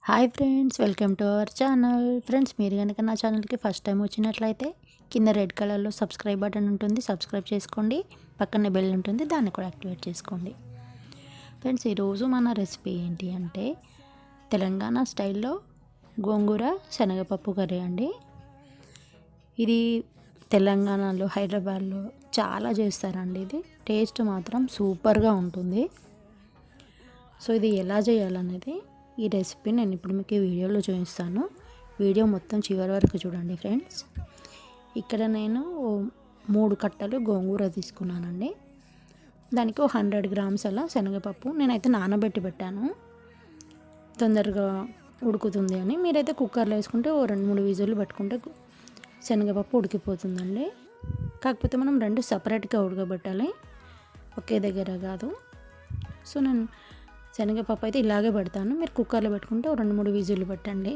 Hi friends, welcome to our channel. Friends, మీరు కనుక నా ఛానల్కి ఫస్ట్ టైం వచ్చినట్లయితే కింద రెడ్ కలర్లో సబ్స్క్రైబ్ బటన్ ఉంటుంది, సబ్స్క్రైబ్ చేసుకోండి. పక్కనే బెల్ ఉంటుంది, దాన్ని కూడా యాక్టివేట్ చేసుకోండి. ఫ్రెండ్స్, ఈరోజు మన రెసిపీ ఏంటి అంటే తెలంగాణ స్టైల్లో గోంగూర శనగపప్పు కర్రీ అండి. ఇది తెలంగాణలో, హైదరాబాద్లో చాలా చేస్తారండి. ఇది టేస్ట్ మాత్రం సూపర్గా ఉంటుంది. సో ఇది ఎలా చేయాలనేది ఈ రెసిపీ నేను ఇప్పుడు మీకు ఈ వీడియోలో చూపిస్తాను. వీడియో మొత్తం చివరి వరకు చూడండి ఫ్రెండ్స్. ఇక్కడ నేను 3 కట్టలు గోంగూర తీసుకున్నానండి. దానికి 100 గ్రామ్స్ అలా శనగపప్పు నేనైతే నానబెట్టి పెట్టాను, తొందరగా ఉడుకుతుంది అని. మీరైతే కుక్కర్లో వేసుకుంటే 2-3 విజిల్లు పెట్టుకుంటే శనగపప్పు ఉడికిపోతుందండి. కాకపోతే మనం 2 సపరేట్గా ఉడకబెట్టాలి, ఒకే దగ్గర కాదు. సో నేను శనగపప్పు అయితే ఇలాగే పెడతాను, మీరు కుక్కర్లో పెట్టుకుంటే 2-3 విజిల్లు పెట్టండి.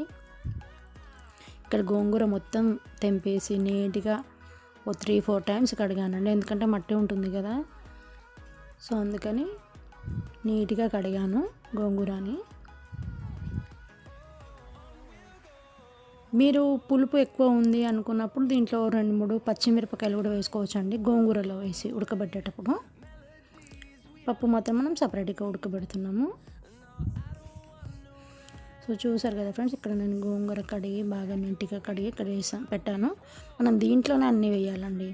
ఇక్కడ గోంగూర మొత్తం తెంపేసి నీట్గా 3-4 టైమ్స్ కడిగానండి, ఎందుకంటే మట్టి ఉంటుంది కదా. సో అందుకని నీట్గా కడిగాను గోంగూరని. మీరు పులుపు ఎక్కువ ఉంది అనుకున్నప్పుడు దీంట్లో 2-3 పచ్చిమిరపకాయలు కూడా వేసుకోవచ్చు అండి, గోంగూరలో వేసి ఉడకబెట్టేటప్పుడు. పప్పు మాత్రం మనం సపరేట్గా ఉడకబెడుతున్నాము. సో చూసారు కదా ఫ్రెండ్స్, ఇక్కడ నేను గోంగూర కడిగి బాగా నీట్గా కడిగి ఇక్కడ పెట్టాను. మనం దీంట్లోనే అన్నీ వేయాలండి,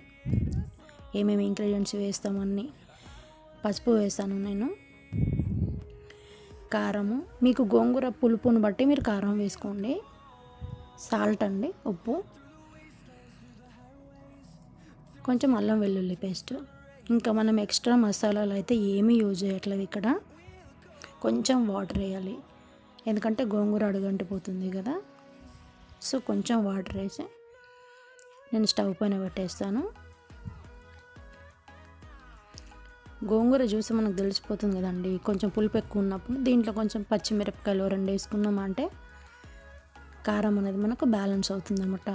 ఏమేమి ఇంగ్రీడియంట్స్ వేస్తామన్నీ. పసుపు వేస్తాను నేను, కారము, మీకు గోంగూర పులుపుని బట్టి మీరు కారం వేసుకోండి. సాల్ట్ అండి, ఉప్పు, కొంచెం అల్లం వెల్లుల్లి పేస్ట్. ఇంకా మనం ఎక్స్ట్రా మసాలాలు అయితే ఏమీ యూజ్ చేయట్లేదు ఇక్కడ. కొంచెం వాటర్ వేయాలి, ఎందుకంటే గోంగూర అడుగంటిపోతుంది కదా. సో కొంచెం వాటర్ వేసి నేను స్టవ్ పైన పెట్టేస్తాను. గోంగూర జ్యూస్ మనకు తెలిసిపోతుంది కదండి, కొంచెం పులుపు ఎక్కువ ఉన్నప్పుడు దీంట్లో కొంచెం పచ్చిమిరపకాయలు 2 వేసుకున్నామంటే కారం అనేది మనకు బ్యాలెన్స్ అవుతుంది అన్నమాట,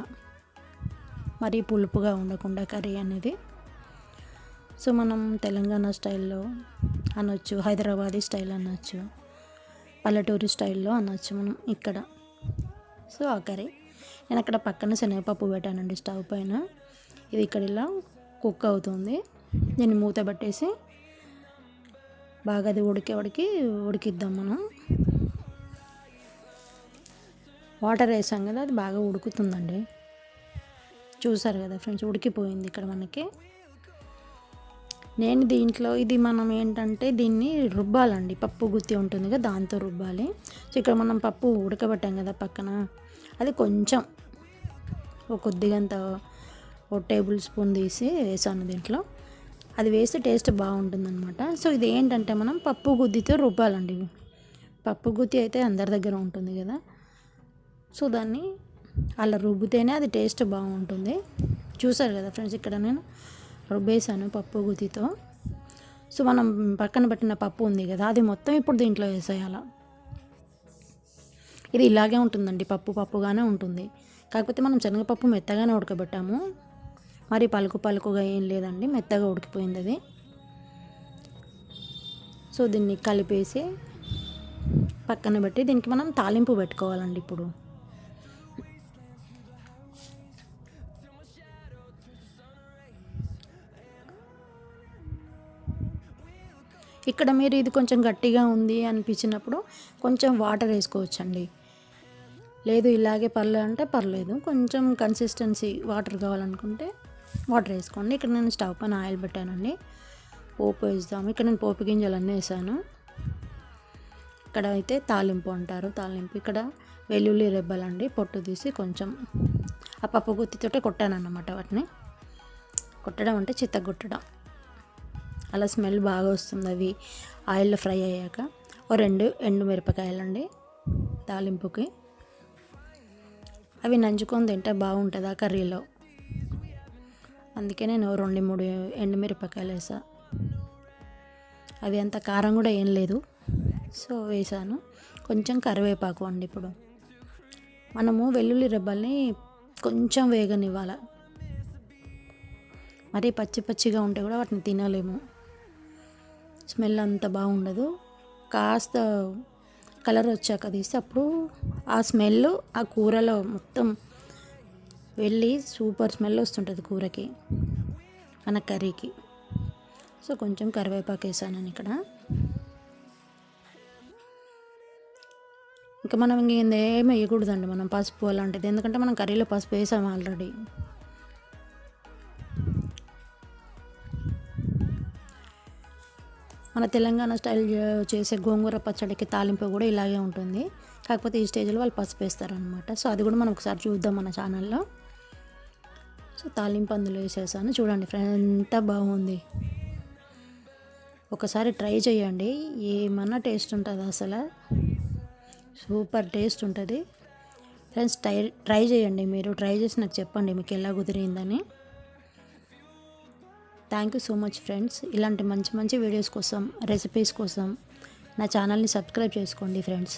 మరీ పులుపుగా ఉండకుండా కర్రీ అనేది. సో మనం తెలంగాణ స్టైల్లో అనొచ్చు, హైదరాబాదీ స్టైల్ అనొచ్చు, పల్లెటూరు స్టైల్లో అనొచ్చు మనం ఇక్కడ. సో ఆ కర్రీ నేను అక్కడ పక్కన శనగపప్పు పెట్టానండి స్టవ్ పైన. ఇది ఇక్కడ ఇలా కుక్ అవుతుంది. దీన్ని మూత పెట్టేసి బాగా అది ఉడికిద్దాం మనం. వాటర్ వేసాం కదా, అది బాగా ఉడుకుతుందండి. చూసారు కదా ఫ్రెండ్స్, ఉడికిపోయింది ఇక్కడ మనకి. నేను దీంట్లో ఇది మనం ఏంటంటే దీన్ని రుబ్బాలండి, పప్పు గుత్తి ఉంటుంది కదా దాంతో రుబ్బాలి. సో ఇక్కడ మనం పప్పు ఉడకబెట్టాం కదా పక్కన, అది కొంచెం కొద్దిగంత 1 టేబుల్ స్పూన్ తీసి వేసాను దీంట్లో. అది వేస్తే టేస్ట్ బాగుంటుందన్నమాట. సో ఇది ఏంటంటే మనం పప్పు గుత్తితో రుబ్బాలండి. పప్పు గుత్తి అయితే అందరి దగ్గర ఉంటుంది కదా, సో దాన్ని అలా రుబ్బితేనే అది టేస్ట్ బాగుంటుంది. చూసారు కదా ఫ్రెండ్స్, ఇక్కడ నేను రుబ్బేసాను పప్పు గుత్తితో. సో మనం పక్కన పెట్టిన పప్పు ఉంది కదా, అది మొత్తం ఇప్పుడు దీంట్లో వేసేయాల. ఇది ఇలాగే ఉంటుందండి, పప్పుగానే ఉంటుంది. కాకపోతే మనం శనగపప్పు మెత్తగానే ఉడకబెట్టాము, మరి పలుకుగా ఏం లేదండి, మెత్తగా ఉడికిపోయింది అది. సో దీన్ని కలిపేసి పక్కన పెట్టి దీనికి మనం తాలింపు పెట్టుకోవాలండి ఇప్పుడు. ఇక్కడ మీరు ఇది కొంచెం గట్టిగా ఉంది అనిపించినప్పుడు కొంచెం వాటర్ వేసుకోవచ్చండి, లేదు ఇలాగే అంటే పర్లేదు. కొంచెం కన్సిస్టెన్సీ వాటర్ కావాలనుకుంటే వాటర్ వేసుకోండి. ఇక్కడ నేను స్టవ్ పైన ఆయిల్ పెట్టానండి, పోపు వేస్తాము. ఇక్కడ నేను పోపు గింజలన్నీ వేసాను. ఇక్కడ అయితే తాలింపు అంటారు, తాలింపు. ఇక్కడ వెల్లుల్లి రెబ్బలండి, పొట్టు తీసి కొంచెం ఆ పప్పు గుత్తితోటే కొట్టాను అన్నమాట. వాటిని కొట్టడం అంటే చిత్తగొట్టడం, అలా స్మెల్ బాగా వస్తుంది అవి ఆయిల్లో ఫ్రై అయ్యాక. 2 ఎండుమిరపకాయలండి తాలింపుకి, అవి నంచుకొని తింటే బాగుంటుంది ఆ కర్రీలో, అందుకే నేను 2-3 ఎండుమిరపకాయలు వేసా. అవి అంత కారం కూడా ఏం లేదు, సో వేసాను. కొంచెం కరివేపాకు అండి. ఇప్పుడు మనము వెల్లుల్లి రెబ్బల్ని కొంచెం వేగనివ్వాలి, మరీ పచ్చిగా ఉంటే కూడా వాటిని తినలేము, స్మెల్ అంత బాగుండదు. కాస్త కలర్ వచ్చాక తీస్తే అప్పుడు ఆ స్మెల్ ఆ కూరలో మొత్తం వెళ్ళి సూపర్ స్మెల్ వస్తుంటుంది కూరకి, మన కర్రీకి. సో కొంచెం కరివేపాకు వేసాను నేను ఇక్కడ. ఇంకా మనం ఇంకేం వేయకూడదండి మనం పసుపు అలాంటిది, ఎందుకంటే మనం కర్రీలో పసుపు వేసాము ఆల్రెడీ. మన తెలంగాణ స్టైల్ చేసే గోంగూర పచ్చడికి తాలింపు కూడా ఇలాగే ఉంటుంది, కాకపోతే ఈ స్టేజ్లో వాళ్ళు పసుపు వేస్తారనమాట. సో అది కూడా మనం ఒకసారి చూద్దాం మన ఛానల్లో. సో తాలింపు అందులో వేసేసాను. చూడండి ఫ్రెండ్స్ ఎంత బాగుంది, ఒకసారి ట్రై చేయండి, ఏమన్నా టేస్ట్ ఉంటుంది అసలు, సూపర్ టేస్ట్ ఉంటుంది ఫ్రెండ్స్. ట్రై చేయండి, మీరు ట్రై చేసి నాకు చెప్పండి మీకు ఎలా కుదిరిందని. Thank you so much friends. ఇలాంటి మంచి మంచి వీడియోస్ కోసం, రెసిపీస్ కోసం నా ఛానల్ని సబ్స్క్రైబ్ చేసుకోండి ఫ్రెండ్స్.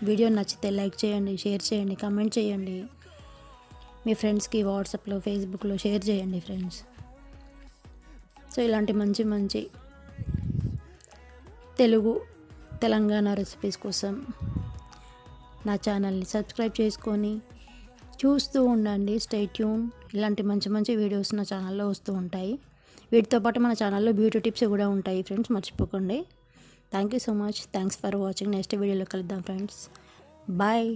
వీడియో నచ్చితే లైక్ చేయండి, షేర్ చేయండి, కామెంట్ చేయండి, మీ ఫ్రెండ్స్కి వాట్సాప్లో, ఫేస్బుక్లో షేర్ చేయండి ఫ్రెండ్స్. సో ఇలాంటి మంచి మంచి తెలంగాణ రెసిపీస్ కోసం నా ఛానల్ని సబ్స్క్రైబ్ చేసుకొని చూస్తూ ఉండండి. Stay tune. ఇలాంటి మంచి మంచి వీడియోస్ నా ఛానల్లో వస్తూ ఉంటాయి. వీటితో పాటు మన ఛానల్లో బ్యూటీ టిప్స్ కూడా ఉంటాయి ఫ్రెండ్స్, మర్చిపోకండి. Thank you so much. Thanks for watching. Next వీడియోలో కలుద్దాం ఫ్రెండ్స్. బాయ్.